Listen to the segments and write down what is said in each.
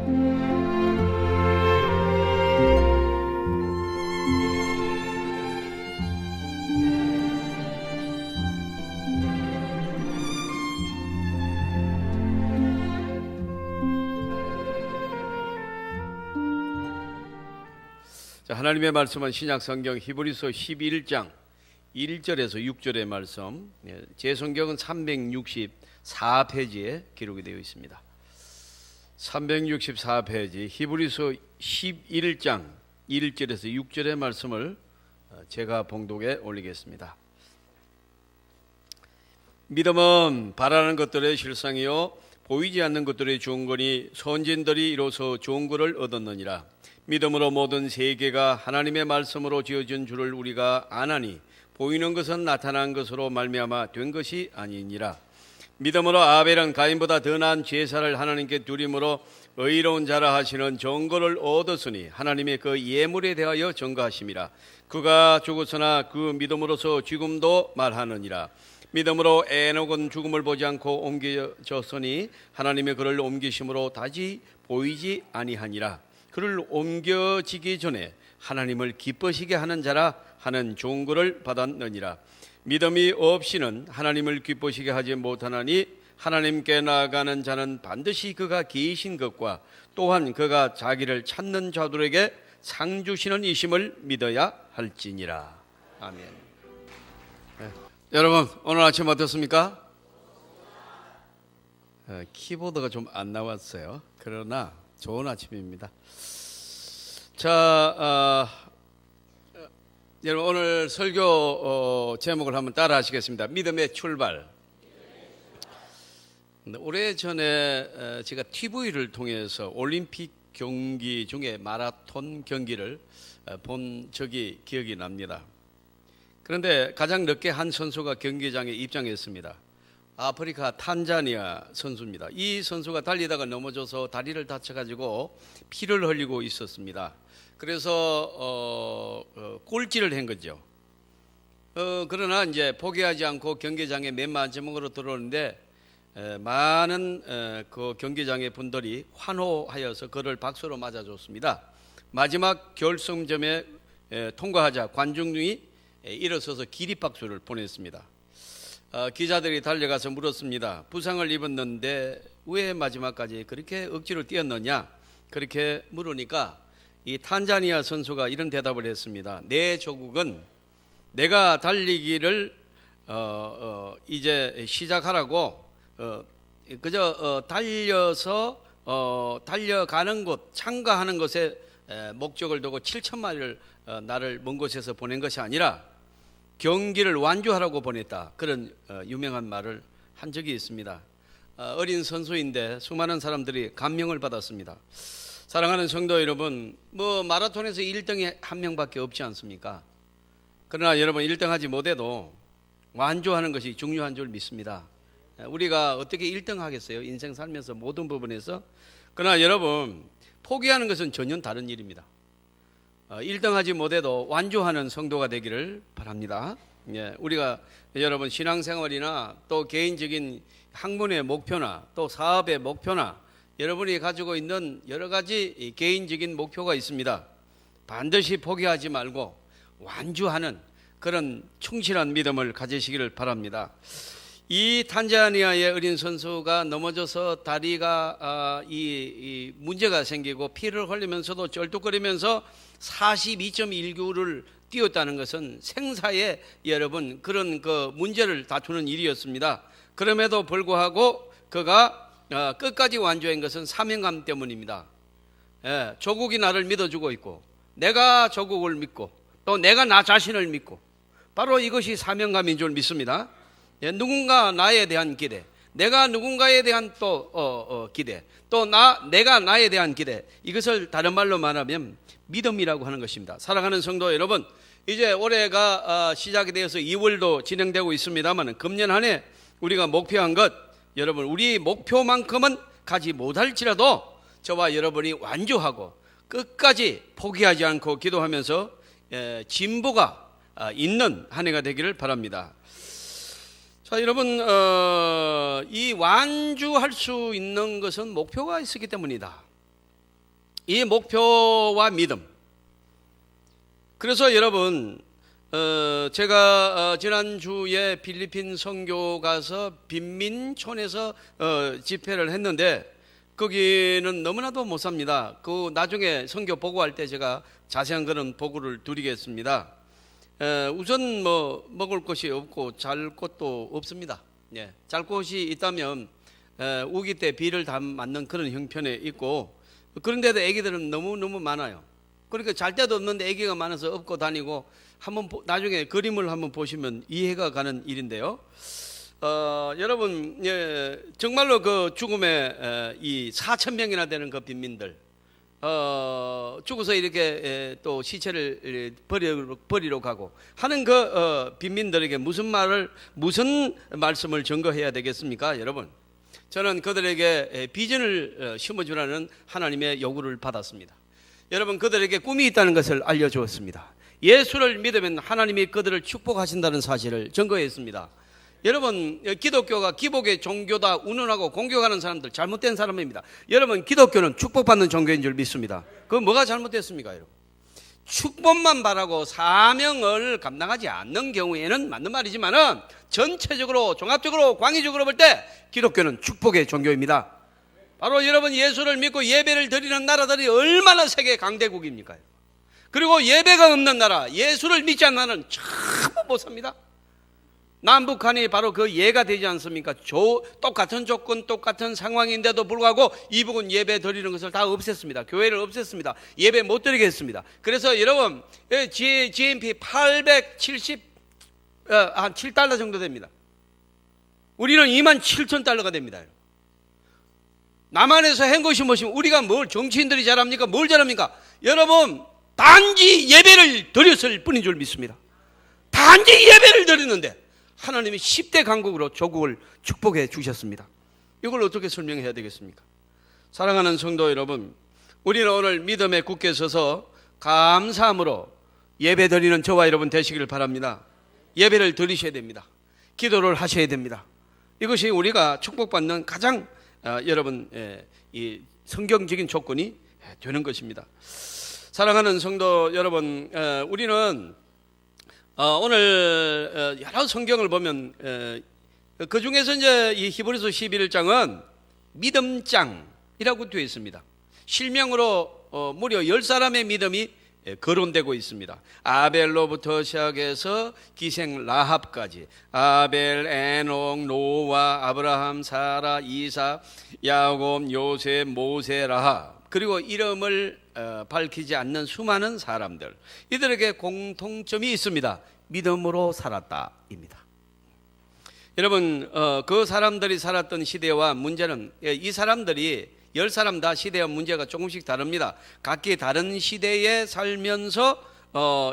자, 하나님의 말씀은 신약성경 히브리서 11장 1절에서 6절의 말씀, 제 성경은 364페이지에 기록이 되어 있습니다. 364페이지 히브리서 11장 1절에서 6절의 말씀을 제가 봉독에 올리겠습니다. 믿음은 바라는 것들의 실상이요 보이지 않는 것들의 좋은 거니 선진들이 이로써 좋은 것을 얻었느니라. 믿음으로 모든 세계가 하나님의 말씀으로 지어진 줄을 우리가 아나니 보이는 것은 나타난 것으로 말미암아 된 것이 아니니라. 믿음으로 아벨은 가인보다 더 나은 제사를 하나님께 드림으로 의로운 자라 하시는 정거를 얻었으니 하나님의 그 예물에 대하여 전가하심이라. 그가 죽었으나 그 믿음으로서 지금도 말하느니라. 믿음으로 에녹은 죽음을 보지 않고 옮겨졌으니 하나님의 그를 옮기심으로 다시 보이지 아니하니라. 그를 옮겨지기 전에 하나님을 기뻐시게 하는 자라 하는 종구를 받았느니라. 믿음이 없이는 하나님을 기뻐시게 하지 못하나니 하나님께 나아가는 자는 반드시 그가 계신 것과 또한 그가 자기를 찾는 자들에게 상 주시는 이심을 믿어야 할지니라. 아멘. 여러분 오늘 아침 어떻습니까? 키보드가 좀 안 나왔어요. 그러나 좋은 아침입니다. 자, 여러분 오늘 설교 제목을 한번 따라 하시겠습니다. 믿음의 출발. 오래전에 제가 TV를 통해서 올림픽 경기 중에 마라톤 경기를 본 적이 기억이 납니다. 그런데 가장 늦게 한 선수가 경기장에 입장했습니다. 아프리카 탄자니아 선수입니다. 이 선수가 달리다가 넘어져서 다리를 다쳐가지고 피를 흘리고 있었습니다. 그래서 꼴찌를 한 거죠. 그러나 이제 포기하지 않고 경기장에 맨 마지막으로 들어오는데 많은 그 경기장의 분들이 환호하여서 그를 박수로 맞아줬습니다. 마지막 결승점에 통과하자 관중이 일어서서 기립박수를 보냈습니다. 기자들이 달려가서 물었습니다. 부상을 입었는데 왜 마지막까지 그렇게 억지로 뛰었느냐? 그렇게 물으니까 이 탄자니아 선수가 이런 대답을 했습니다. 내 조국은 내가 달리기를 이제 시작하라고 그저 달려서 달려가는 곳, 참가하는 것에 목적을 두고 7천마리를 나를 먼 곳에서 보낸 것이 아니라 경기를 완주하라고 보냈다. 그런 유명한 말을 한 적이 있습니다. 어린 선수인데 수많은 사람들이 감명을 받았습니다. 사랑하는 성도 여러분, 마라톤에서 1등이 한 명밖에 없지 않습니까? 그러나 여러분 1등하지 못해도 완주하는 것이 중요한 줄 믿습니다. 우리가 어떻게 1등 하겠어요? 인생 살면서 모든 부분에서. 그러나 여러분 포기하는 것은 전혀 다른 일입니다. 1등하지 못해도 완주하는 성도가 되기를 바랍니다. 우리가 여러분 신앙생활이나 또 개인적인 학문의 목표나 또 사업의 목표나 여러분이 가지고 있는 여러 가지 개인적인 목표가 있습니다. 반드시 포기하지 말고 완주하는 그런 충실한 믿음을 가지시기를 바랍니다. 이 탄자니아의 어린 선수가 넘어져서 다리가 이 문제가 생기고 피를 흘리면서도 쩔뚝거리면서 42.19를 뛰었다는 것은 생사에 여러분 그런 그 문제를 다투는 일이었습니다. 그럼에도 불구하고 그가 끝까지 완주한 것은 사명감 때문입니다. 조국이 나를 믿어주고 있고 내가 조국을 믿고 또 내가 나 자신을 믿고 바로 이것이 사명감인 줄 믿습니다. 누군가 나에 대한 기대, 내가 누군가에 대한 또 기대, 또 내가 나에 대한 기대, 이것을 다른 말로 말하면 믿음이라고 하는 것입니다. 사랑하는 성도 여러분, 이제 올해가 시작이 되어서 2월도 진행되고 있습니다만 금년 한 해 우리가 목표한 것, 여러분 우리 목표만큼은 가지 못할지라도 저와 여러분이 완주하고 끝까지 포기하지 않고 기도하면서 진보가 있는 한 해가 되기를 바랍니다. 자, 여러분 이 완주할 수 있는 것은 목표가 있었기 때문이다. 이 목표와 믿음. 그래서 여러분, 제가 지난주에 필리핀 선교 가서 빈민촌에서 집회를 했는데 거기는 너무나도 못 삽니다. 그 나중에 선교 보고할 때 제가 자세한 그런 보고를 드리겠습니다. 우선 뭐 먹을 것이 없고 잘 곳도 없습니다. 예, 잘 곳이 있다면 우기 때 비를 다 맞는 그런 형편에 있고, 그런데도 애기들은 너무너무 많아요. 그러니까 잘 데도 없는데 애기가 많아서 업고 다니고, 한번 나중에 그림을 한번 보시면 이해가 가는 일인데요. 여러분, 예, 정말로 그 죽음에 이 4,000명이나 되는 그 빈민들, 죽어서 이렇게 또 시체를 버리러 가고 하는 그 빈민들에게 무슨 말씀을 전거해야 되겠습니까, 여러분? 저는 그들에게 비전을 심어주라는 하나님의 요구를 받았습니다. 여러분, 그들에게 꿈이 있다는 것을 알려주었습니다. 예수를 믿으면 하나님이 그들을 축복하신다는 사실을 증거했습니다. 여러분, 기독교가 기복의 종교다 운운하고 공격하는 사람들 잘못된 사람입니다. 여러분, 기독교는 축복받는 종교인 줄 믿습니다. 그건 뭐가 잘못됐습니까, 여러분? 축복만 바라고 사명을 감당하지 않는 경우에는 맞는 말이지만은 전체적으로 종합적으로 광의적으로 볼 때 기독교는 축복의 종교입니다. 바로 여러분, 예수를 믿고 예배를 드리는 나라들이 얼마나 세계 강대국입니까? 그리고 예배가 없는 나라, 예수를 믿지 않는 나라는 전부 못 삽니다. 남북한이 바로 그 예가 되지 않습니까? 똑같은 조건, 똑같은 상황인데도 불구하고 이북은 예배 드리는 것을 다 없앴습니다. 교회를 없앴습니다. 예배 못 드리게 했습니다. 그래서 여러분, GNP 870, 한 7달러 정도 됩니다. 우리는 27,000달러가 됩니다. 남한에서 한 것이 무엇이면 우리가 뭘 정치인들이 잘합니까? 뭘 잘합니까? 여러분, 단지 예배를 드렸을 뿐인 줄 믿습니다. 단지 예배를 드렸는데 하나님이 10대 강국으로 조국을 축복해 주셨습니다. 이걸 어떻게 설명해야 되겠습니까? 사랑하는 성도 여러분, 우리는 오늘 믿음에 굳게 서서 감사함으로 예배 드리는 저와 여러분 되시기를 바랍니다. 예배를 드리셔야 됩니다. 기도를 하셔야 됩니다. 이것이 우리가 축복받는 가장 여러분 이 성경적인 조건이 되는 것입니다. 사랑하는 성도 여러분, 우리는 오늘 여러 성경을 보면 그 중에서 이제 이 히브리서 11장은 믿음장이라고 되어 있습니다. 실명으로 무려 10사람의 믿음이 거론되고 있습니다. 아벨로부터 시작해서 기생 라합까지, 아벨, 에녹, 노아, 아브라함, 사라, 이삭, 야곱, 요셉, 모세, 라합, 그리고 이름을 밝히지 않는 수많은 사람들, 이들에게 공통점이 있습니다. 믿음으로 살았다입니다. 여러분, 그 사람들이 살았던 시대와 문제는, 이 사람들이 10사람 다 시대와 문제가 조금씩 다릅니다. 각기 다른 시대에 살면서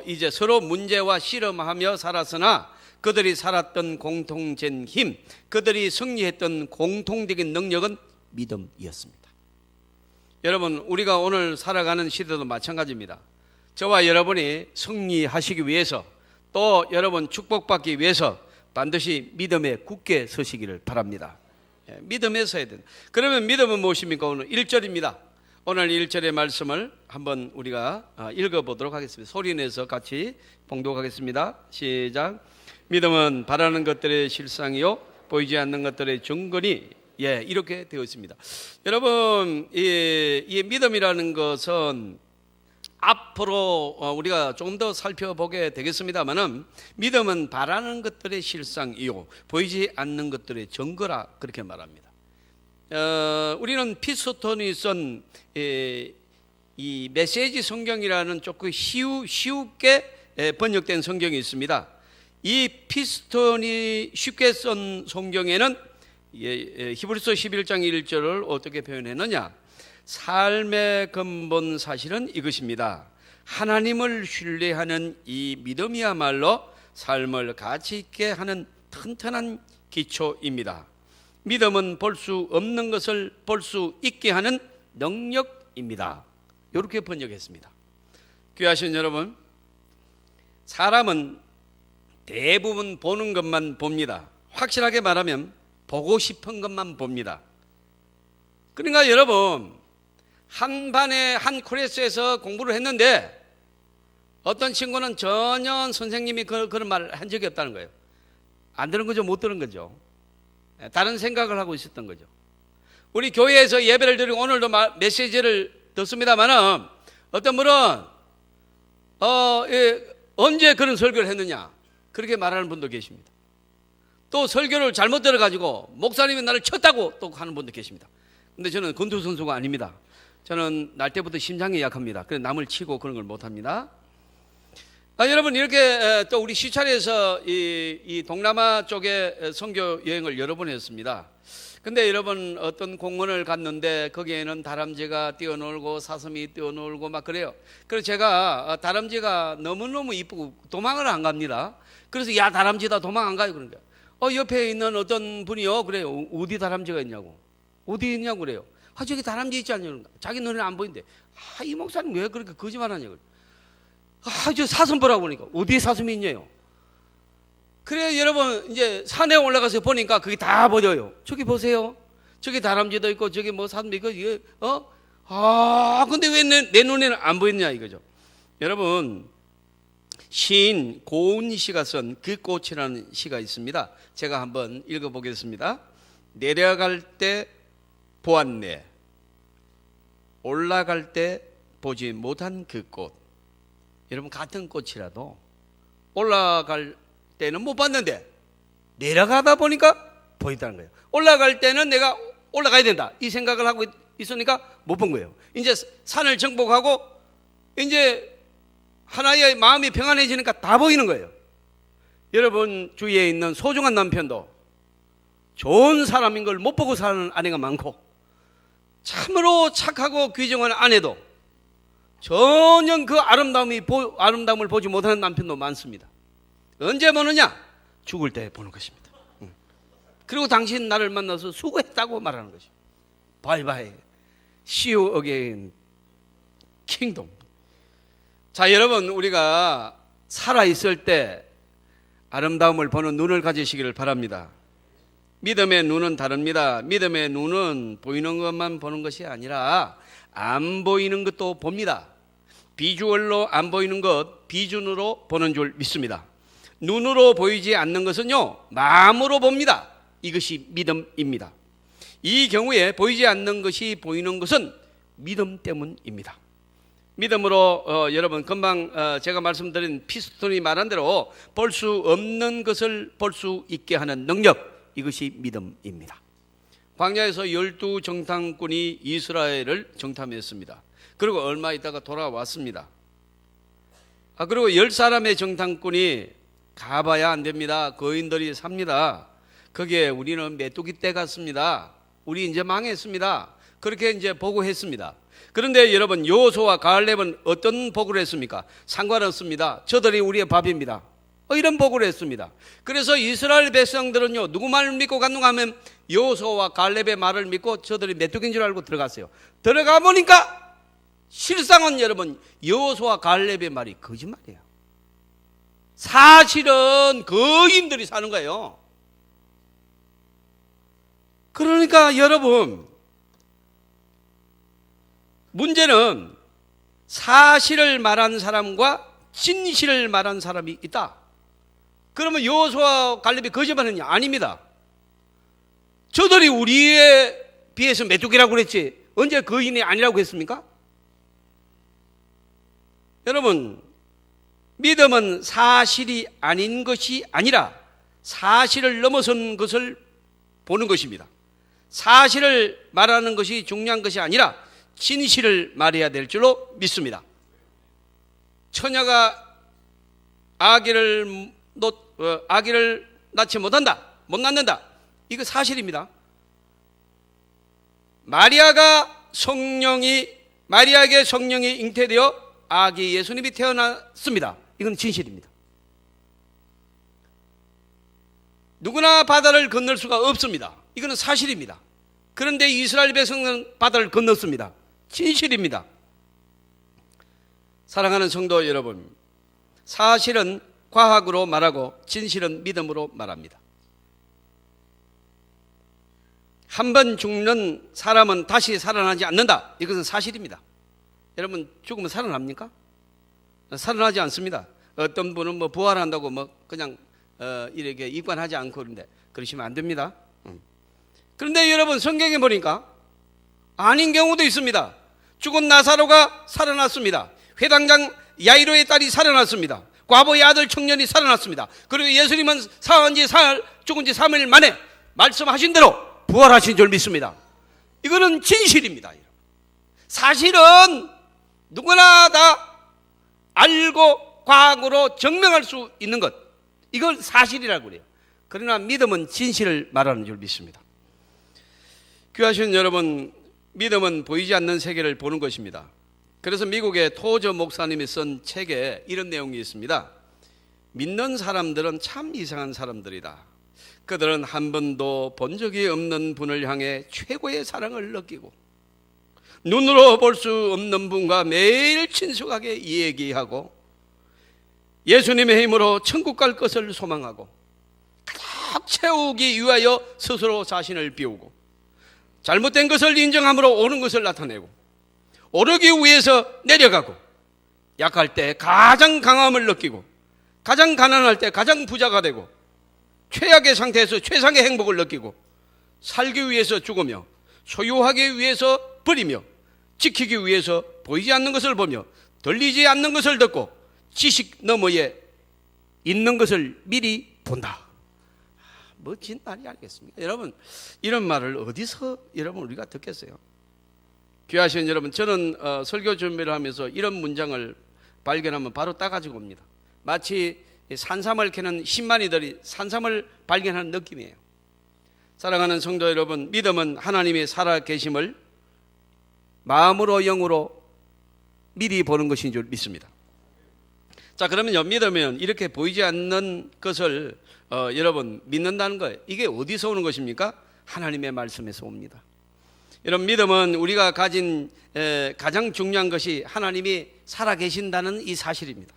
이제 서로 문제와 씨름하며 살았으나 그들이 살았던 공통된 힘, 그들이 승리했던 공통적인 능력은 믿음이었습니다. 여러분, 우리가 오늘 살아가는 시대도 마찬가지입니다. 저와 여러분이 승리하시기 위해서, 또 여러분 축복받기 위해서 반드시 믿음에 굳게 서시기를 바랍니다. 믿음에 서야 된다. 그러면 믿음은 무엇입니까? 오늘 1절입니다. 오늘 1절의 말씀을 한번 우리가 읽어보도록 하겠습니다. 소리내서 같이 봉독하겠습니다. 시작. 믿음은 바라는 것들의 실상이요 보이지 않는 것들의 증거니, 이렇게 되어 있습니다. 여러분, 이 믿음이라는 것은 앞으로 우리가 조금 더 살펴보게 되겠습니다만은, 믿음은 바라는 것들의 실상이요 보이지 않는 것들의 증거라, 그렇게 말합니다. 우리는 피스톤이 쓴 이 메시지 성경이라는 조금 쉽게 번역된 성경이 있습니다. 이 피스톤이 쉽게 쓴 성경에는 히브리서 11장 1절을 어떻게 표현했느냐? 삶의 근본 사실은 이것입니다. 하나님을 신뢰하는 이 믿음이야말로 삶을 가치 있게 하는 튼튼한 기초입니다. 믿음은 볼 수 없는 것을 볼 수 있게 하는 능력입니다. 이렇게 번역했습니다. 귀하신 여러분, 사람은 대부분 보는 것만 봅니다. 확실하게 말하면 보고 싶은 것만 봅니다. 그러니까 여러분, 한 반에 한 클래스에서 공부를 했는데 어떤 친구는 전혀 선생님이 그런 말을 한 적이 없다는 거예요. 안 들은 거죠, 못 들은 거죠. 다른 생각을 하고 있었던 거죠. 우리 교회에서 예배를 드리고 오늘도 메시지를 듣습니다만은 어떤 분은 언제 그런 설교를 했느냐 그렇게 말하는 분도 계십니다. 또 설교를 잘못 들어가지고 목사님이 나를 쳤다고 또 하는 분도 계십니다. 근데 저는 권투 선수가 아닙니다. 저는 날 때부터 심장이 약합니다. 그래서 남을 치고 그런 걸 못합니다. 여러분 이렇게 또 우리 시찰에서 이 동남아 쪽에 선교 여행을 여러 번 했습니다. 근데 여러분 어떤 공원을 갔는데 거기에는 다람쥐가 뛰어놀고 사슴이 뛰어놀고 막 그래요. 그래서 제가 다람쥐가 너무너무 이쁘고 도망을 안 갑니다. 그래서 야 다람쥐다 도망 안 가요 그런 거예요. 옆에 있는 어떤 분이요 그래요. 어디 다람쥐가 있냐고. 어디 있냐고 그래요. 저기 다람쥐 있지 않냐고. 자기 눈에 안 보이는데 이 목사님 왜 그렇게 거짓말하냐고. 저 사슴 보라고 보니까 어디에 사슴이 있냐요. 그래 여러분 이제 산에 올라가서 보니까 그게 다 보여요. 저기 보세요. 저기 다람쥐도 있고 저기 뭐 사슴도 있고 이게 근데 왜 내 눈에는 안 보였냐 이거죠. 여러분 시인 고은 씨가 쓴 그 꽃이라는 시가 있습니다. 제가 한번 읽어보겠습니다. 내려갈 때 보았네 올라갈 때 보지 못한 그 꽃. 여러분 같은 꽃이라도 올라갈 때는 못 봤는데 내려가다 보니까 보인다는 거예요. 올라갈 때는 내가 올라가야 된다 이 생각을 하고 있으니까 못 본 거예요. 이제 산을 정복하고 이제 하나의 마음이 평안해지니까 다 보이는 거예요. 여러분 주위에 있는 소중한 남편도 좋은 사람인 걸 못 보고 사는 아내가 많고 참으로 착하고 귀정한 아내도 전혀 그 아름다움을 보지 못하는 남편도 많습니다. 언제 보느냐? 죽을 때 보는 것입니다. 그리고 당신 나를 만나서 수고했다고 말하는 것입니다. 바이바이 See you again kingdom. 자 여러분 우리가 살아있을 때 아름다움을 보는 눈을 가지시기를 바랍니다. 믿음의 눈은 다릅니다. 믿음의 눈은 보이는 것만 보는 것이 아니라 안 보이는 것도 봅니다. 비주얼로 안 보이는 것 비준으로 보는 줄 믿습니다. 눈으로 보이지 않는 것은요 마음으로 봅니다. 이것이 믿음입니다. 이 경우에 보이지 않는 것이 보이는 것은 믿음 때문입니다. 믿음으로 여러분 금방 제가 말씀드린 피스톤이 말한 대로 볼 수 없는 것을 볼 수 있게 하는 능력, 이것이 믿음입니다. 광야에서 12정탐꾼이 이스라엘을 정탐했습니다. 그리고 얼마 있다가 돌아왔습니다. 그리고 10사람의 정탐꾼이 가봐야 안 됩니다. 거인들이 삽니다. 거기에 우리는 메뚜기 떼 같습니다. 우리 이제 망했습니다. 그렇게 이제 보고했습니다. 그런데 여러분 여호수아와 갈렙은 어떤 보고를 했습니까? 상관없습니다. 저들이 우리의 밥입니다. 이런 보고를 했습니다. 그래서 이스라엘 백성들은요 누구 말을 믿고 갔는가 하면 여호수아와 갈렙의 말을 믿고 저들이 메뚜기인 줄 알고 들어갔어요. 들어가 보니까 실상은 여러분 여호수아와 갈렙의 말이 거짓말이에요. 사실은 거인들이 사는 거예요. 그러니까 여러분 문제는 사실을 말한 사람과 진실을 말한 사람이 있다. 그러면 여호수아와 갈렙이 거짓말했냐? 아닙니다. 저들이 우리에 비해서 메뚜기라고 그랬지 언제 거인이 아니라고 했습니까? 여러분 믿음은 사실이 아닌 것이 아니라 사실을 넘어선 것을 보는 것입니다. 사실을 말하는 것이 중요한 것이 아니라 진실을 말해야 될 줄로 믿습니다. 처녀가 아기를 낳지 못한다, 못 낳는다, 이거 사실입니다. 마리아에게 성령이 잉태되어 아기 예수님이 태어났습니다. 이건 진실입니다. 누구나 바다를 건널 수가 없습니다. 이거는 사실입니다. 그런데 이스라엘 백성은 바다를 건넜습니다. 진실입니다. 사랑하는 성도 여러분, 사실은 과학으로 말하고 진실은 믿음으로 말합니다. 한 번 죽는 사람은 다시 살아나지 않는다. 이것은 사실입니다. 여러분, 죽으면 살아납니까? 살아나지 않습니다. 어떤 분은 뭐 부활한다고 뭐 그냥 이렇게 입관하지 않고 그런데 그러시면 안 됩니다. 그런데 여러분, 성경에 보니까 아닌 경우도 있습니다. 죽은 나사로가 살아났습니다. 회당장 야이로의 딸이 살아났습니다. 과부의 아들 청년이 살아났습니다. 그리고 예수님은 죽은 지 3일 만에 말씀하신 대로 부활하신 줄 믿습니다. 이거는 진실입니다. 사실은 누구나 다 알고 과학으로 증명할 수 있는 것, 이걸 사실이라고 그래요. 그러나 믿음은 진실을 말하는 줄 믿습니다. 귀하신 여러분, 믿음은 보이지 않는 세계를 보는 것입니다. 그래서 미국의 토저 목사님이 쓴 책에 이런 내용이 있습니다. 믿는 사람들은 참 이상한 사람들이다. 그들은 한 번도 본 적이 없는 분을 향해 최고의 사랑을 느끼고 눈으로 볼 수 없는 분과 매일 친숙하게 이야기하고 예수님의 힘으로 천국 갈 것을 소망하고 가득 채우기 위하여 스스로 자신을 비우고 잘못된 것을 인정함으로 옳은 것을 나타내고 오르기 위해서 내려가고 약할 때 가장 강함을 느끼고 가장 가난할 때 가장 부자가 되고 최악의 상태에서 최상의 행복을 느끼고 살기 위해서 죽으며 소유하기 위해서 버리며 지키기 위해서 보이지 않는 것을 보며 들리지 않는 것을 듣고 지식 너머에 있는 것을 미리 본다. 멋진 말이 아니겠습니까? 여러분, 이런 말을 어디서 여러분 우리가 듣겠어요? 귀하신 여러분, 저는 설교 준비를 하면서 이런 문장을 발견하면 바로 따가지고 옵니다. 마치 산삼을 캐는 신만이들이 산삼을 발견하는 느낌이에요. 사랑하는 성도 여러분, 믿음은 하나님의 살아계심을 마음으로 영으로 미리 보는 것인 줄 믿습니다. 자, 그러면요, 믿으면 이렇게 보이지 않는 것을 여러분 믿는다는 거예요. 이게 어디서 오는 것입니까? 하나님의 말씀에서 옵니다. 여러분, 믿음은 우리가 가진 가장 중요한 것이 하나님이 살아계신다는 이 사실입니다.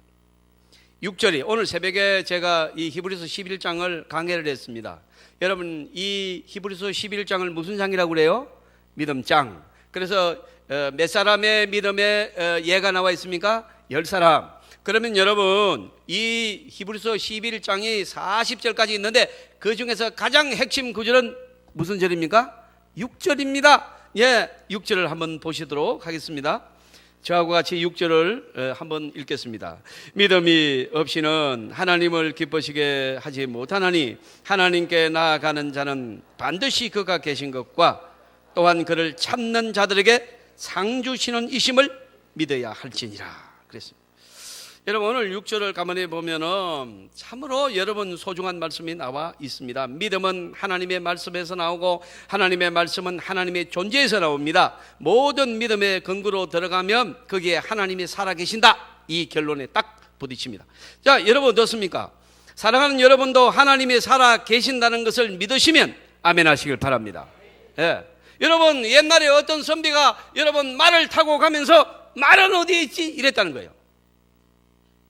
6절이 오늘 새벽에 제가 이 히브리서 11장을 강해를 했습니다. 여러분, 이 히브리서 11장을 무슨 장이라고 그래요? 믿음장. 그래서 몇 사람의 믿음에 예가 나와 있습니까? 10사람. 그러면 여러분, 이 히브리서 11장이 40절까지 있는데 그 중에서 가장 핵심 구절은 무슨 절입니까? 6절입니다. 예, 6절을 한번 보시도록 하겠습니다. 저하고 같이 6절을 한번 읽겠습니다. 믿음이 없이는 하나님을 기쁘시게 하지 못하나니 하나님께 나아가는 자는 반드시 그가 계신 것과 또한 그를 찾는 자들에게 상 주시는 이심을 믿어야 할지니라 그랬습니다. 여러분, 오늘 6절을 가만히 보면은 참으로 여러분 소중한 말씀이 나와 있습니다. 믿음은 하나님의 말씀에서 나오고 하나님의 말씀은 하나님의 존재에서 나옵니다. 모든 믿음의 근거로 들어가면 거기에 하나님이 살아계신다, 이 결론에 딱 부딪힙니다. 자, 여러분 어떻습니까? 사랑하는 여러분도 하나님이 살아계신다는 것을 믿으시면 아멘 하시길 바랍니다. 예. 여러분, 옛날에 어떤 선비가 여러분 말을 타고 가면서 말은 어디에 있지? 이랬다는 거예요.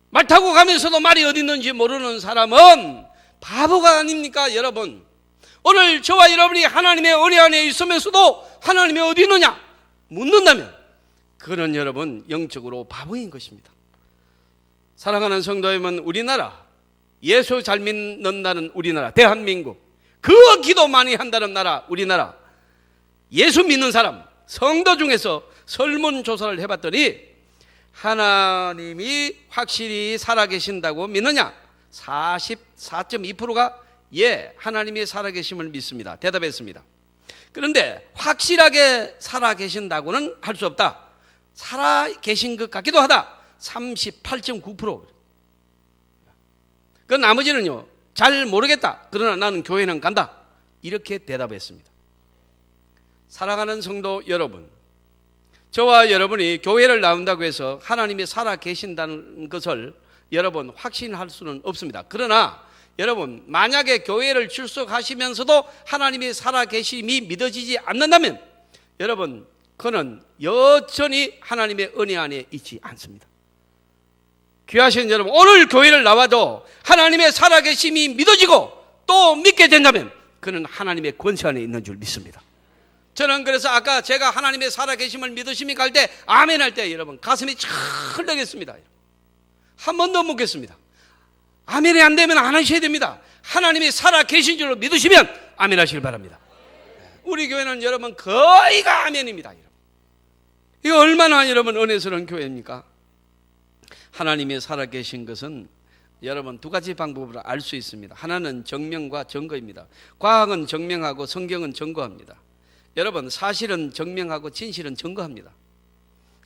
말 타고 가면서도 말이 어디 있는지 모르는 사람은 바보가 아닙니까? 여러분, 오늘 저와 여러분이 하나님의 은혜 안에 있으면서도 하나님이 어디 있느냐 묻는다면 그는 여러분 영적으로 바보인 것입니다. 사랑하는 성도 여러분, 우리나라 예수 잘 믿는다는 우리나라 대한민국, 그 기도 많이 한다는 나라 우리나라, 예수 믿는 사람 성도 중에서 설문조사를 해봤더니 하나님이 확실히 살아계신다고 믿느냐? 44.2%가 예, 하나님이 살아계심을 믿습니다. 대답했습니다. 그런데 확실하게 살아계신다고는 할 수 없다. 살아계신 것 같기도 하다. 38.9%. 그 나머지는요, 잘 모르겠다. 그러나 나는 교회는 간다. 이렇게 대답했습니다. 사랑하는 성도 여러분, 저와 여러분이 교회를 나온다고 해서 하나님이 살아계신다는 것을 여러분 확신할 수는 없습니다. 그러나 여러분, 만약에 교회를 출석하시면서도 하나님이 살아계심이 믿어지지 않는다면 여러분, 그는 여전히 하나님의 은혜 안에 있지 않습니다. 귀하신 여러분, 오늘 교회를 나와도 하나님의 살아계심이 믿어지고 또 믿게 된다면 그는 하나님의 권세 안에 있는 줄 믿습니다. 저는 그래서 아까 제가 하나님의 살아계심을 믿으십니까 할 때 아멘 할 때 여러분 가슴이 철렁했습니다. 한 번 더 묻겠습니다. 아멘이 안 되면 안 하셔야 됩니다. 하나님이 살아계신 줄로 믿으시면 아멘 하시길 바랍니다. 우리 교회는 여러분 거의가 아멘입니다. 이거 얼마나 여러분 은혜스러운 교회입니까? 하나님이 살아계신 것은 여러분 두 가지 방법으로 알 수 있습니다. 하나는 증명과 증거입니다. 과학은 증명하고 성경은 증거합니다. 여러분 사실은 증명하고 진실은 증거합니다.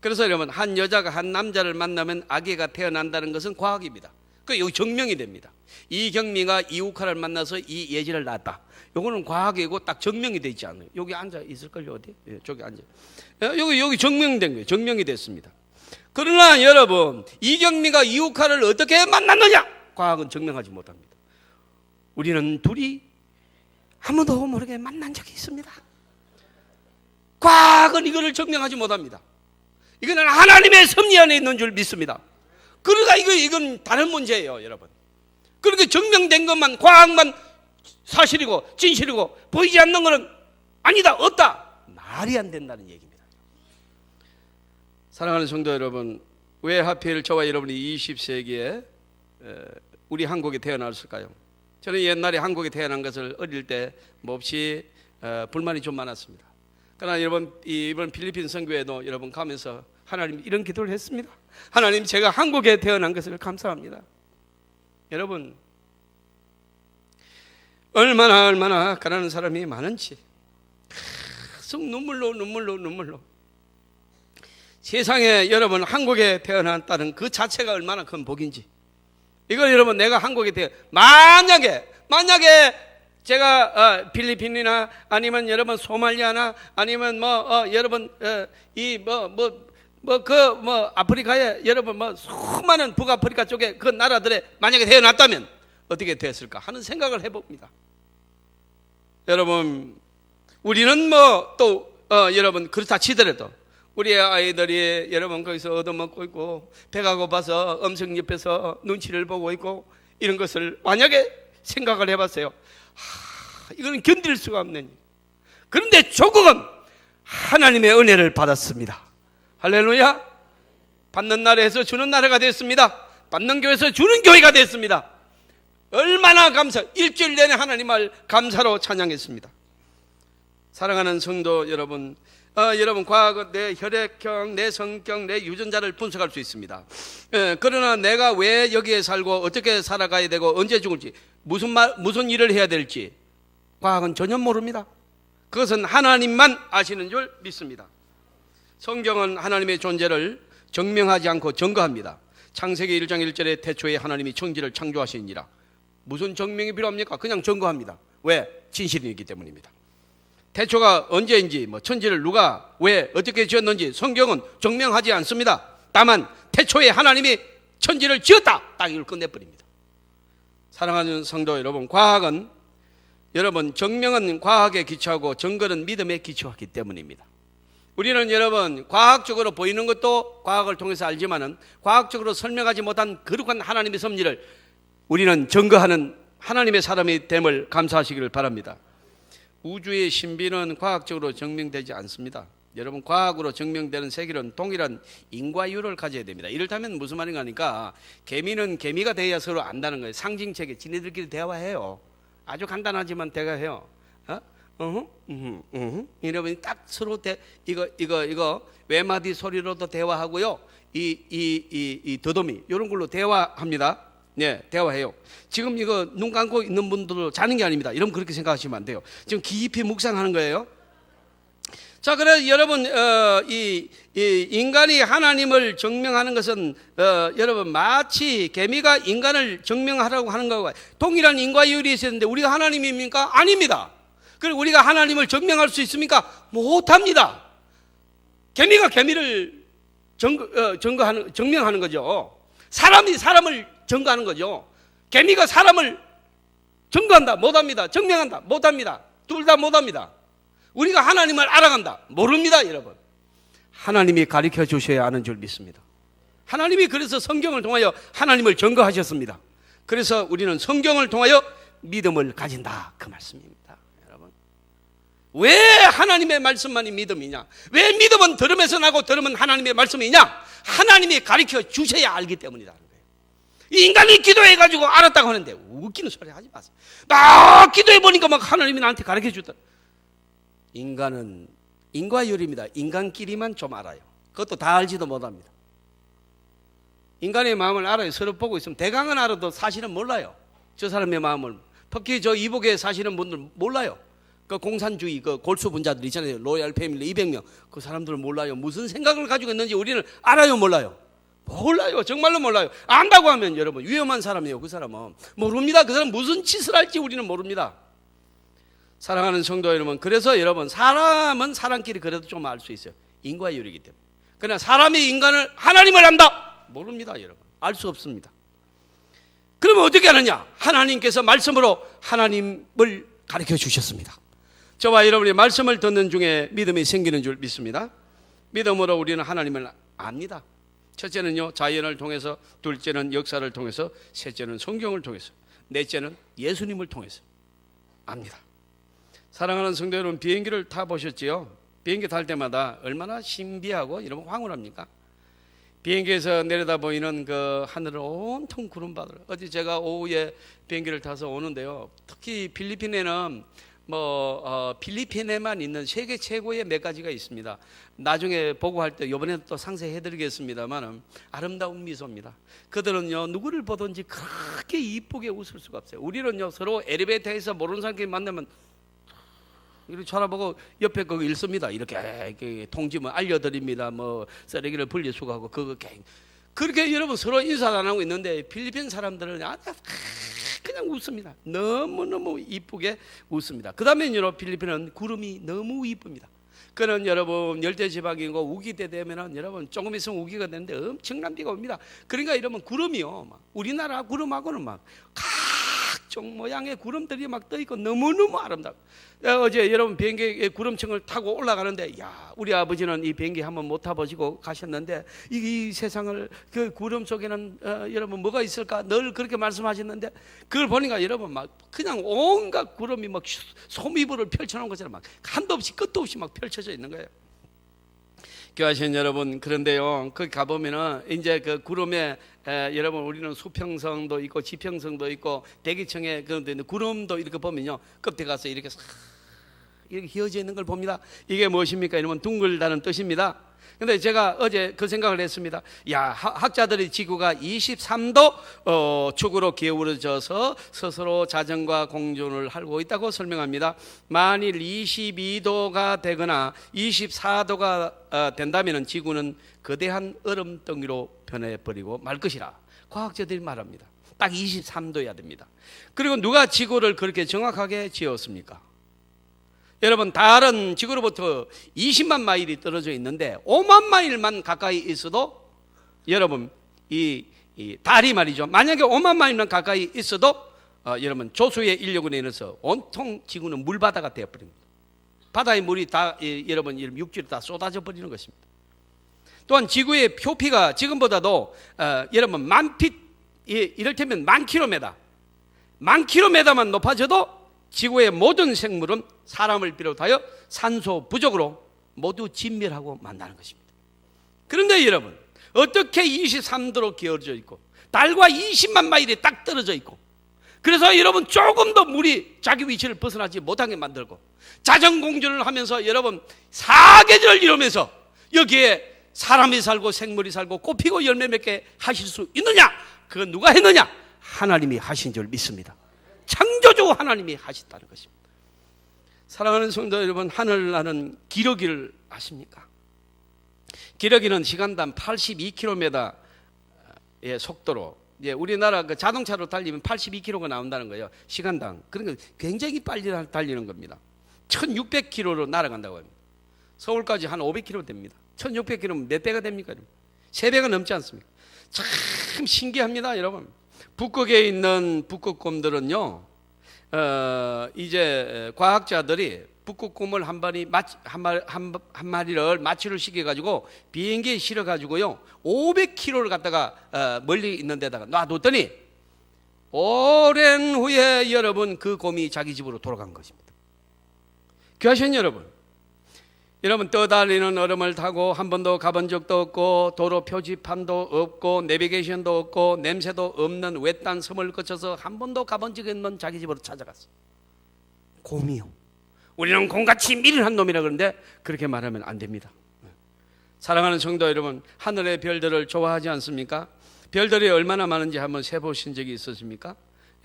그래서 여러분 한 여자가 한 남자를 만나면 아기가 태어난다는 것은 과학입니다. 그 여기 증명이 됩니다. 이경미가 이욱하를 만나서 이 예지를 낳았다. 요거는 과학이고 딱 증명이 되어 있지 않아요. 여기 앉아 있을걸요 어디? 예, 저기 앉아. 여기 증명된 거예요. 증명이 됐습니다. 그러나 여러분 이경미가 이욱하를 어떻게 만났느냐? 과학은 증명하지 못합니다. 우리는 둘이 아무도 모르게 만난 적이 있습니다. 과학은 이거를 증명하지 못합니다. 이거는 하나님의 섭리 안에 있는 줄 믿습니다. 그러니까 이건 다른 문제예요, 여러분. 그렇게 증명된 것만 과학만 사실이고 진실이고 보이지 않는 것은 아니다, 없다. 말이 안 된다는 얘기입니다. 사랑하는 성도 여러분, 왜 하필 저와 여러분이 20세기에 우리 한국에 태어났을까요? 저는 옛날에 한국에 태어난 것을 어릴 때 몹시 불만이 좀 많았습니다. 그러나 여러분 이번 필리핀 선교회도 여러분 가면서 하나님 이런 기도를 했습니다. 하나님 제가 한국에 태어난 것을 감사합니다. 여러분 얼마나 가난한 사람이 많은지 계속 눈물로 세상에 여러분 한국에 태어났다는 그 자체가 얼마나 큰 복인지 이걸 여러분 내가 한국에 만약에 제가 필리핀이나 아니면 여러분 소말리아나 아니면 여러분 아프리카에 여러분 수많은 북아프리카 쪽에 그 나라들에 만약에 태어났다면 어떻게 됐을까 하는 생각을 해봅니다. 여러분 우리는 여러분 그렇다 치더라도 우리 아이들이 여러분 거기서 얻어먹고 있고 배가 고파서 음식 옆에서 눈치를 보고 있고 이런 것을 만약에 생각을 해봤어요. 이거는 견딜 수가 없는. 그런데 조국은 하나님의 은혜를 받았습니다. 할렐루야. 받는 나라에서 주는 나라가 됐습니다. 받는 교회에서 주는 교회가 됐습니다. 얼마나 감사. 일주일 내내 하나님을 감사로 찬양했습니다. 사랑하는 성도 여러분, 여러분 과학은 내 혈액형, 내 성격, 내 유전자를 분석할 수 있습니다. 그러나 내가 왜 여기에 살고 어떻게 살아가야 되고 언제 죽을지 무슨 일을 해야 될지 과학은 전혀 모릅니다. 그것은 하나님만 아시는 줄 믿습니다. 성경은 하나님의 존재를 증명하지 않고 증거합니다. 창세기 1장 1절에 태초에 하나님이 천지를 창조하시니라. 무슨 증명이 필요합니까? 그냥 증거합니다. 왜? 진실이기 때문입니다. 태초가 언제인지 천지를 누가 왜 어떻게 지었는지 성경은 증명하지 않습니다. 다만 태초에 하나님이 천지를 지었다 딱 이걸 끝내버립니다. 사랑하는 성도 여러분, 과학은 여러분 증명은 과학에 기초하고 증거는 믿음에 기초하기 때문입니다. 우리는 여러분 과학적으로 보이는 것도 과학을 통해서 알지만은 과학적으로 설명하지 못한 거룩한 하나님의 섭리를 우리는 증거하는 하나님의 사람이 됨을 감사하시기를 바랍니다. 우주의 신비는 과학적으로 증명되지 않습니다. 여러분 과학으로 증명되는 세계는 동일한 인과율을 가져야 됩니다. 이를테면 무슨 말인가 하니까 개미는 개미가 돼야 서로 안다는 거예요. 상징체계 지네들끼리 대화해요. 아주 간단하지만 대화해요. 여러분이 딱 서로 이거 외마디 소리로도 대화하고요. 이 더듬이 이런 걸로 대화합니다. 네, 대화해요. 지금 이거 눈 감고 있는 분들도 자는 게 아닙니다. 여러분 그렇게 생각하시면 안 돼요. 지금 깊이 묵상하는 거예요. 자, 그래서 여러분 이 인간이 하나님을 증명하는 것은 여러분 마치 개미가 인간을 증명하라고 하는 것과 동일한 인과율이 있었는데 우리가 하나님입니까? 아닙니다. 그리고 우리가 하나님을 증명할 수 있습니까? 못합니다. 개미가 개미를 증명하는 거죠. 사람이 사람을 증거하는 거죠. 개미가 사람을 증거한다 못합니다. 증명한다 못합니다. 둘 다 못합니다. 우리가 하나님을 알아간다 모릅니다. 여러분 하나님이 가르쳐 주셔야 아는 줄 믿습니다. 하나님이 그래서 성경을 통하여 하나님을 증거하셨습니다. 그래서 우리는 성경을 통하여 믿음을 가진다 그 말씀입니다. 여러분 왜 하나님의 말씀만이 믿음이냐? 왜 믿음은 들음에서 나고 들음은 하나님의 말씀이냐? 하나님이 가르쳐 주셔야 알기 때문이라는 거예요. 인간이 기도해가지고 알았다고 하는데 웃기는 소리 하지 마세요. 막 기도해보니까 막 하나님이 나한테 가르쳐 주더라. 인간은 인과율입니다. 인간끼리만 좀 알아요. 그것도 다 알지도 못합니다. 인간의 마음을 알아요. 서로 보고 있으면 대강은 알아도 사실은 몰라요. 저 사람의 마음을. 특히 저 이북에 사시는 분들 몰라요. 그 공산주의 그 골수 분자들 있잖아요. 로얄 패밀리 200명. 그 사람들은 몰라요. 무슨 생각을 가지고 있는지 우리는 알아요, 몰라요? 몰라요. 정말로 몰라요. 안다고 하면 여러분 위험한 사람이에요. 그 사람은 모릅니다. 그 사람 무슨 짓을 할지 우리는 모릅니다. 사랑하는 성도 여러분, 그래서 여러분 사람은 사람끼리 그래도 좀 알 수 있어요. 인과율이기 때문에. 그러나 사람이 인간을 하나님을 안다? 모릅니다, 여러분. 알 수 없습니다. 그러면 어떻게 하느냐? 하나님께서 말씀으로 하나님을 가르쳐 주셨습니다. 저와 여러분이 말씀을 듣는 중에 믿음이 생기는 줄 믿습니다. 믿음으로 우리는 하나님을 압니다. 첫째는요, 자연을 통해서, 둘째는 역사를 통해서, 셋째는 성경을 통해서, 넷째는 예수님을 통해서 압니다. 사랑하는 성도 여러분, 비행기를 타보셨지요? 비행기 탈 때마다 얼마나 신비하고 여러분 황홀합니까? 비행기에서 내려다 보이는 그 하늘을 온통 구름바다를. 어제 제가 오후에 비행기를 타서 오는데요, 특히 필리핀에는 필리핀에만 있는 세계 최고의 몇 가지가 있습니다. 나중에 보고할 때 이번에 또 상세해드리겠습니다만 아름다운 미소입니다. 그들은요 누구를 보든지 그렇게 이쁘게 웃을 수가 없어요. 우리는요 서로 엘리베이터에서 모르는 사람끼리 만나면 이렇게 쳐다보고 옆에 그거 읽습니다. 이렇게 통지문 알려드립니다. 뭐 쓰레기를 분리수거하고 그거 그렇게 여러분 서로 인사도 안 하고 있는데 필리핀 사람들은 그냥 웃습니다. 너무너무 이쁘게 웃습니다. 그 다음에 여러분 필리핀은 구름이 너무 이쁩니다. 그는 여러분 열대지방이고 우기때 되면은 여러분 조금 있으면 우기가 되는데 엄청난 비가 옵니다. 그러니까 여러분 구름이요 막 우리나라 구름하고는 막 각종 모양의 구름들이 막 떠 있고 너무너무 아름다워. 어제 여러분 비행기에 구름층을 타고 올라가는데 야 우리 아버지는 이 비행기 한번 못 타보시고 가셨는데 이 세상을 그 구름 속에는 여러분 뭐가 있을까 늘 그렇게 말씀하셨는데 그걸 보니까 여러분 막 그냥 온갖 구름이 막 소미불을 펼쳐놓은 것처럼 막 한도 없이 끝도 없이 막 펼쳐져 있는 거예요. 교하신 여러분, 그런데요 거기 가보면은 이제 그 구름에 여러분 우리는 수평성도 있고 지평성도 있고 대기층에 그런데 구름도 이렇게 보면요 끝에 가서 이렇게 휘어져 있는 걸 봅니다. 이게 무엇입니까? 이러면 둥글다는 뜻입니다. 근데 제가 어제 그 생각을 했습니다. 야, 학자들이 지구가 23도 축으로 기울어져서 스스로 자전과 공존을 하고 있다고 설명합니다. 만일 22도가 되거나 24도가 된다면 지구는 거대한 얼음덩이로 변해버리고 말 것이라 과학자들이 말합니다. 딱 23도여야 됩니다. 그리고 누가 지구를 그렇게 정확하게 지었습니까? 여러분 달은 지구로부터 20만 마일이 떨어져 있는데 5만 마일만 가까이 있어도 여러분 이 달이 말이죠 만약에 5만 마일만 가까이 있어도 여러분 조수의 인력으로 인해서 온통 지구는 물바다가 되어버립니다. 바다의 물이 다 여러분 육지로 다 쏟아져 버리는 것입니다. 또한 지구의 표피가 지금보다도 여러분 만핏 이를테면 만 킬로미터만 높아져도 지구의 모든 생물은 사람을 비롯하여 산소 부족으로 모두 진멸하고 만다는 것입니다. 그런데 여러분 어떻게 23도로 기울어져 있고 달과 20만 마일이 딱 떨어져 있고 그래서 여러분 조금 더 물이 자기 위치를 벗어나지 못하게 만들고 자전공전을 하면서 여러분 사계절을 이루면서 여기에 사람이 살고 생물이 살고 꽃피고 열매 맺게 하실 수 있느냐? 그건 누가 했느냐? 하나님이 하신 줄 믿습니다. 창조주 하나님이 하셨다는 것입니다. 사랑하는 성도 여러분, 하늘나는 기러기를 아십니까? 기러기는 시간당 82km의 속도로 우리나라 그 자동차로 달리면 82km가 나온다는 거예요. 시간당. 그러니까 굉장히 빨리 달리는 겁니다. 1600km로 날아간다고 합니다. 서울까지 한 500km 됩니다. 1600km면 몇 배가 됩니까? 3배가 넘지 않습니까? 참 신기합니다, 여러분. 북극에 있는 북극곰들은요, 이제 과학자들이 북극곰을 한 마리를 마취를 시켜가지고 비행기에 실어가지고요, 500km를 갖다가 멀리 있는 데다가 놔뒀더니 오랜 후에 여러분 그 곰이 자기 집으로 돌아간 것입니다. 귀하신 여러분, 떠다니는 얼음을 타고 한 번도 가본 적도 없고 도로 표지판도 없고 내비게이션도 없고 냄새도 없는 외딴 섬을 거쳐서 한 번도 가본 적이 없는 자기 집으로 찾아갔어. 곰이요. 우리는 곰같이 미련한 놈이라 그러는데 그렇게 말하면 안 됩니다. 사랑하는 성도 여러분, 하늘의 별들을 좋아하지 않습니까? 별들이 얼마나 많은지 한번 세보신 적이 있으십니까?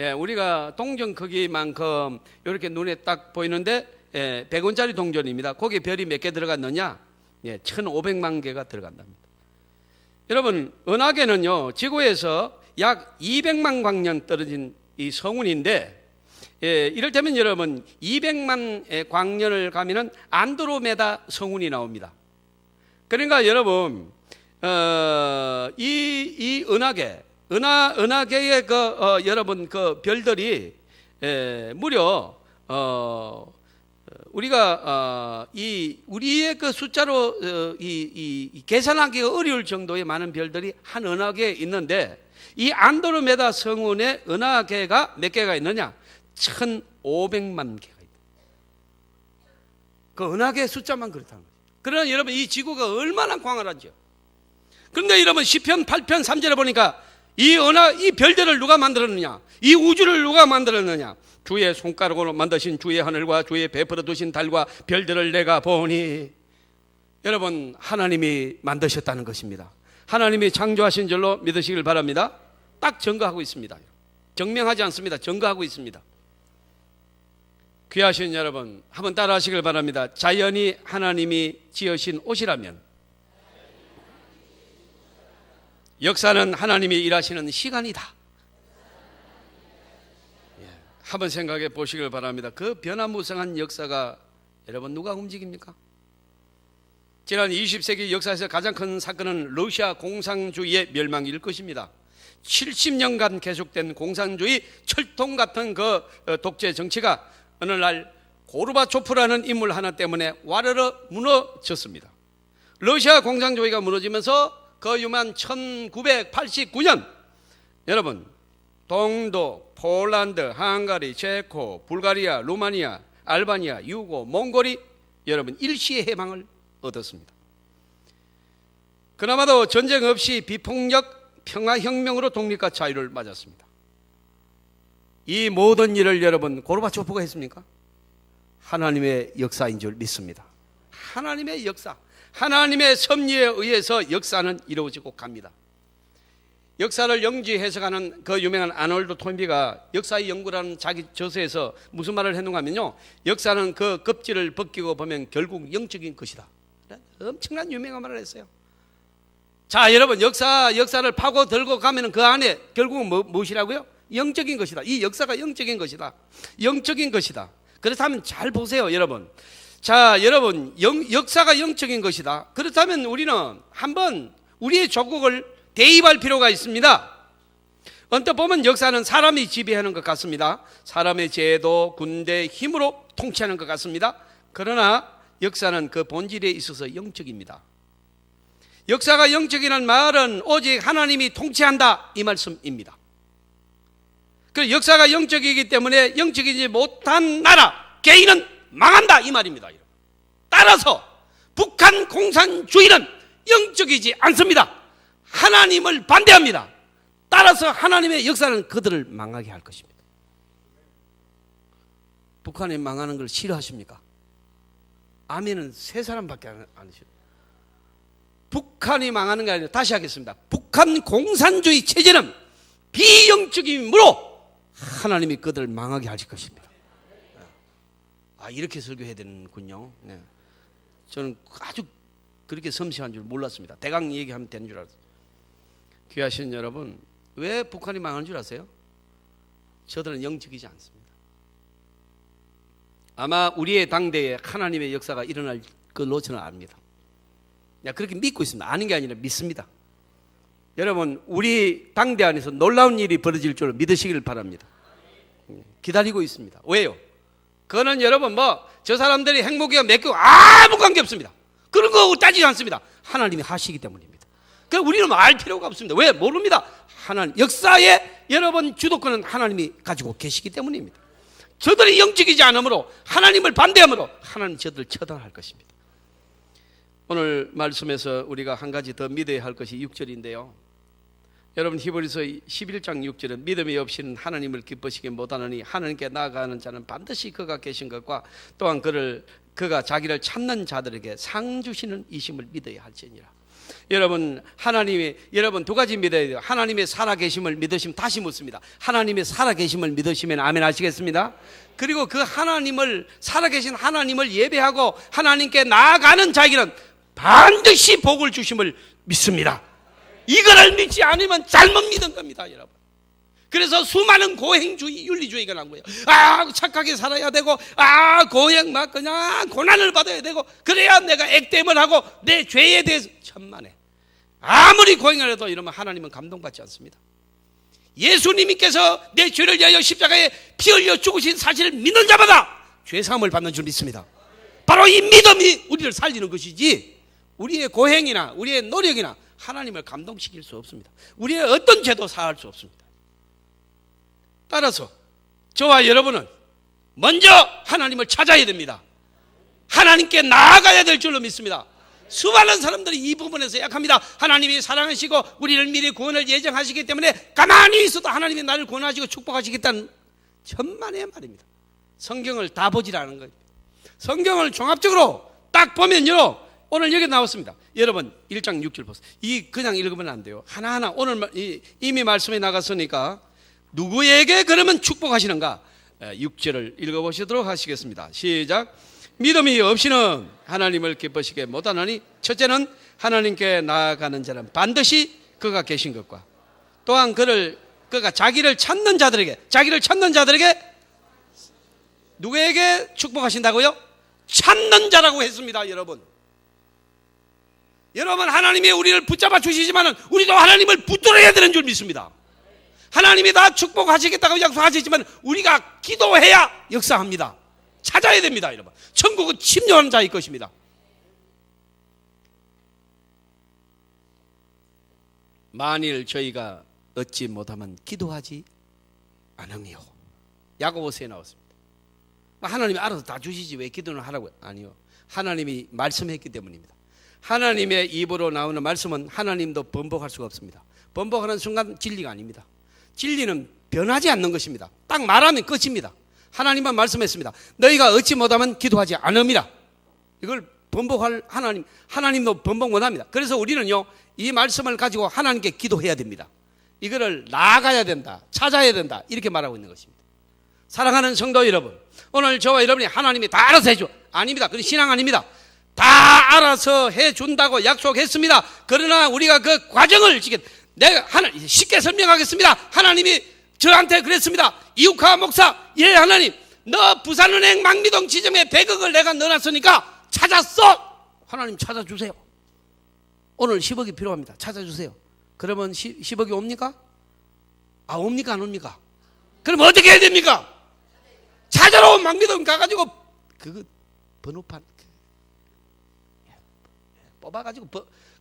예, 우리가 동전 크기만큼 이렇게 눈에 딱 보이는데 100원짜리 동전입니다. 거기에 별이 몇 개 들어갔느냐? 1500만 개가 들어간답니다. 여러분, 은하계는요, 지구에서 약 200만 광년 떨어진 이 성운인데, 이를테면 여러분 200만 광년을 가면은 안드로메다 성운이 나옵니다. 그러니까 여러분, 이 은하계의 여러분 그 별들이 무려 우리가 우리의 그 숫자로 계산하기가 어려울 정도의 많은 별들이 한 은하계에 있는데, 이 안드로메다 성운의 은하계가 몇 개가 있느냐? 1500만 개가 있다. 그 은하계 숫자만 그렇다는 거죠. 그러나 여러분, 이 지구가 얼마나 광활한지요. 그런데 여러분, 시편 8편 3절에 보니까 이 별들을 누가 만들었느냐? 이 우주를 누가 만들었느냐? 주의 손가락으로 만드신 주의 하늘과 주의 베풀어 두신 달과 별들을 내가 보니. 여러분, 하나님이 만드셨다는 것입니다. 하나님이 창조하신 줄로 믿으시길 바랍니다. 딱 증거하고 있습니다. 증명하지 않습니다. 증거하고 있습니다. 귀하신 여러분, 한번 따라 하시길 바랍니다. 자연이 하나님이 지으신 옷이라면 역사는 하나님이 일하시는 시간이다. 한번 생각해 보시길 바랍니다. 그 변화무쌍한 역사가 여러분 누가 움직입니까? 지난 20세기 역사에서 가장 큰 사건은 러시아 공산주의의 멸망일 것입니다. 70년간 계속된 공산주의 철통 같은 그 독재 정치가 어느 날 고르바초프라는 인물 하나 때문에 와르르 무너졌습니다. 러시아 공산주의가 무너지면서 그 유만 1989년 여러분, 동독, 폴란드, 헝가리, 체코, 불가리아, 루마니아, 알바니아, 유고, 몽골이 여러분 일시의 해방을 얻었습니다. 그나마도 전쟁 없이 비폭력 평화혁명으로 독립과 자유를 맞았습니다. 이 모든 일을 여러분 고르바초프가 했습니까? 하나님의 역사인 줄 믿습니다. 하나님의 역사, 하나님의 섭리에 의해서 역사는 이루어지고 갑니다. 역사를 영지 해석하는 그 유명한 아놀드 톰비가 역사의 연구라는 자기 저서에서 무슨 말을 했는가 하면요, 역사는 그 껍질을 벗기고 보면 결국 영적인 것이다. 엄청난 유명한 말을 했어요. 자, 여러분, 역사를 파고 들고 가면 그 안에 결국은 무엇이라고요? 영적인 것이다. 이 역사가 영적인 것이다. 영적인 것이다. 그렇다면 잘 보세요, 여러분. 자, 여러분, 역사가 영적인 것이다. 그렇다면 우리는 한번 우리의 조국을 대입할 필요가 있습니다. 언뜻 보면 역사는 사람이 지배하는 것 같습니다. 사람의 제도, 군대, 힘으로 통치하는 것 같습니다. 그러나 역사는 그 본질에 있어서 영적입니다. 역사가 영적이라는 말은 오직 하나님이 통치한다, 이 말씀입니다. 그 역사가 영적이기 때문에 영적이지 못한 나라, 개인은 망한다, 이 말입니다. 따라서 북한 공산주의는 영적이지 않습니다. 하나님을 반대합니다. 따라서 하나님의 역사는 그들을 망하게 할 것입니다. 북한이 망하는 걸 싫어하십니까? 아멘은 세 사람밖에 안 하시죠. 북한이 망하는 게 아니라, 다시 하겠습니다. 북한 공산주의 체제는 비영적이므로 하나님이 그들을 망하게 하실 것입니다. 이렇게 설교해야 되는군요. 네. 저는 아주 그렇게 섬세한 줄 몰랐습니다. 대강 얘기하면 되는 줄 알았어요. 귀하신 여러분, 왜 북한이 망한 줄 아세요? 저들은 영적이지 않습니다. 아마 우리의 당대에 하나님의 역사가 일어날 걸로 저는 압니다. 그렇게 믿고 있습니다. 아는 게 아니라 믿습니다. 여러분, 우리 당대 안에서 놀라운 일이 벌어질 줄 믿으시길 바랍니다. 기다리고 있습니다. 왜요? 그거는 여러분 저 사람들이 행복이가 몇 개 아무 관계 없습니다. 그런 거 따지지 않습니다. 하나님이 하시기 때문입니다. 그러니까 우리는 알 필요가 없습니다. 왜? 모릅니다. 하나님, 역사의 여러분 주도권은 하나님이 가지고 계시기 때문입니다. 저들이 영적이지 않으므로, 하나님을 반대하므로 하나님 저들을 처단할 것입니다. 오늘 말씀에서 우리가 한 가지 더 믿어야 할 것이 6절인데요. 여러분, 히브리서 11장 6절은 믿음이 없이는 하나님을 기쁘시게 못하느니 하나님께 나아가는 자는 반드시 그가 계신 것과 또한 그가 자기를 찾는 자들에게 상 주시는 이심을 믿어야 할지니라. 여러분 두 가지 믿어야 돼요. 하나님의 살아계심을 믿으시면, 다시 묻습니다, 하나님의 살아계심을 믿으시면 아멘 하시겠습니다? 그리고 그 살아계신 하나님을 예배하고 하나님께 나아가는 자에게는 반드시 복을 주심을 믿습니다. 이거를 믿지 않으면 잘못 믿은 겁니다, 여러분. 그래서 수많은 고행주의, 윤리주의가 난 거예요. 착하게 살아야 되고, 고행 막 그냥 고난을 받아야 되고, 그래야 내가 액땜을 하고 내 죄에 대해서, 천만에 아무리 고행을 해도 이러면 하나님은 감동받지 않습니다. 예수님께서 내 죄를 위하여 십자가에 피 흘려 죽으신 사실을 믿는 자마다 죄 사함을 받는 줄 믿습니다. 바로 이 믿음이 우리를 살리는 것이지, 우리의 고행이나 우리의 노력이나 하나님을 감동시킬 수 없습니다. 우리의 어떤 죄도 사할 수 없습니다. 따라서 저와 여러분은 먼저 하나님을 찾아야 됩니다. 하나님께 나아가야 될 줄로 믿습니다. 수많은 사람들이 이 부분에서 약합니다. 하나님이 사랑하시고 우리를 미리 구원을 예정하시기 때문에 가만히 있어도 하나님이 나를 구원하시고 축복하시겠다는 천만의 말입니다. 성경을 다 보질 않은 거예요. 성경을 종합적으로 딱 보면요, 오늘 여기 나왔습니다. 여러분 1장 6절 보세요. 그냥 읽으면 안 돼요. 하나하나 오늘 이미 말씀이 나갔으니까 누구에게 그러면 축복하시는가? 6절을 읽어보시도록 하시겠습니다. 시작. 믿음이 없이는 하나님을 기쁘시게 못하느니 첫째는 하나님께 나아가는 자는 반드시 그가 계신 것과 또한 그가 자기를 찾는 자들에게 누구에게 축복하신다고요? 찾는 자라고 했습니다. 여러분 하나님이 우리를 붙잡아 주시지만 우리도 하나님을 붙들어야 되는 줄 믿습니다. 하나님이 다 축복하시겠다고 약속하시지만 우리가 기도해야 역사합니다. 찾아야 됩니다. 여러분, 천국은 침노하는 자의 것입니다. 만일 저희가 얻지 못하면 기도하지 않으며, 야고보서에 나왔습니다. 하나님이 알아서 다 주시지 왜 기도는 하라고요? 아니요, 하나님이 말씀했기 때문입니다. 하나님의 입으로 나오는 말씀은 하나님도 번복할 수가 없습니다. 번복하는 순간 진리가 아닙니다. 진리는 변하지 않는 것입니다. 딱 말하면 끝입니다. 하나님만 말씀했습니다. 너희가 얻지 못하면 기도하지 않음이라. 이걸 번복할 하나님도 번복 못합니다. 그래서 우리는요, 이 말씀을 가지고 하나님께 기도해야 됩니다. 이거를 나아가야 된다, 찾아야 된다, 이렇게 말하고 있는 것입니다. 사랑하는 성도 여러분, 오늘 저와 여러분이 하나님이 다 알아서 해줘, 아닙니다. 그건 신앙 아닙니다. 다 알아서 해준다고 약속했습니다. 그러나 우리가 그 과정을 내가 쉽게 설명하겠습니다. 하나님이 저한테 그랬습니다. 이욱하 목사, 예 하나님, 너 부산은행 망미동 지점에 100억을 내가 넣어놨으니까 찾았어. 하나님 찾아주세요. 오늘 10억이 필요합니다. 찾아주세요. 그러면 10억이 옵니까? 옵니까 안 옵니까? 그럼 어떻게 해야 됩니까? 찾아러 망미동 가가지고 그거 번호판 뽑아가지고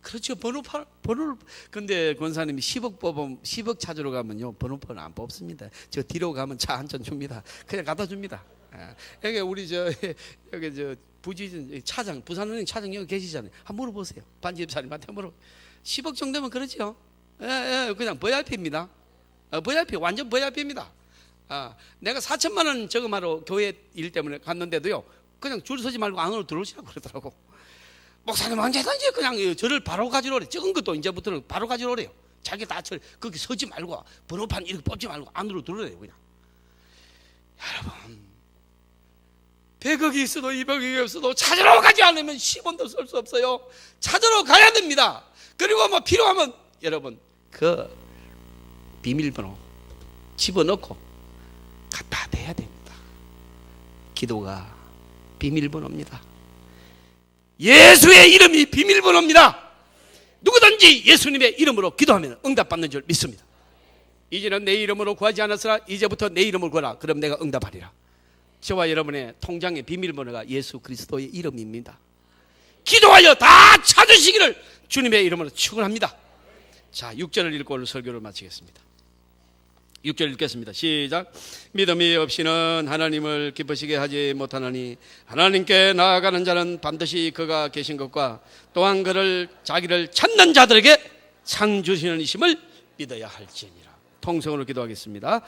그렇죠, 번호를. 근데 권사님이 10억 찾으러 가면요, 번호판을 안 뽑습니다. 저 뒤로 가면 차 한 잔 줍니다. 그냥 갖다 줍니다. 여기 우리 여기 부지진 차장, 부산은행 차장 여기 계시잖아요. 한번 물어보세요. 반집사님한테 10억 정도면 그렇죠. 그냥 VIP입니다. VIP, 완전 VIP입니다. 내가 4천만 원 저금하러 교회 일 때문에 갔는데도요, 그냥 줄 서지 말고 안으로 들어오시라고 그러더라고. 목사님 언제든지 그냥 저를 바로 가지러 오래. 적은 것도 이제부터는 바로 가지러 오래요. 자기 다 거기 서지 말고 번호판 이렇게 뽑지 말고 안으로 들어오래요. 그냥. 여러분, 100억이 있어도 200억이 없어도 찾으러 가지 않으면 10원도 쓸 수 없어요. 찾으러 가야 됩니다. 그리고 뭐 필요하면 여러분 그 비밀번호 집어넣고 갖다 대야 됩니다. 기도가 비밀번호입니다. 예수의 이름이 비밀번호입니다. 누구든지 예수님의 이름으로 기도하면 응답받는 줄 믿습니다. 이제는 내 이름으로 구하지 않았으나 이제부터 내 이름으로 구하라. 그럼 내가 응답하리라. 저와 여러분의 통장의 비밀번호가 예수 그리스도의 이름입니다. 기도하여 다 찾으시기를 주님의 이름으로 축원합니다. 자, 6절을 읽고 오늘 설교를 마치겠습니다. 6절 읽겠습니다. 시작. 믿음이 없이는 하나님을 기쁘시게 하지 못하나니 하나님께 나아가는 자는 반드시 그가 계신 것과 또한 그를 자기를 찾는 자들에게 상 주시는 이심을 믿어야 할지니라. 통성으로 기도하겠습니다.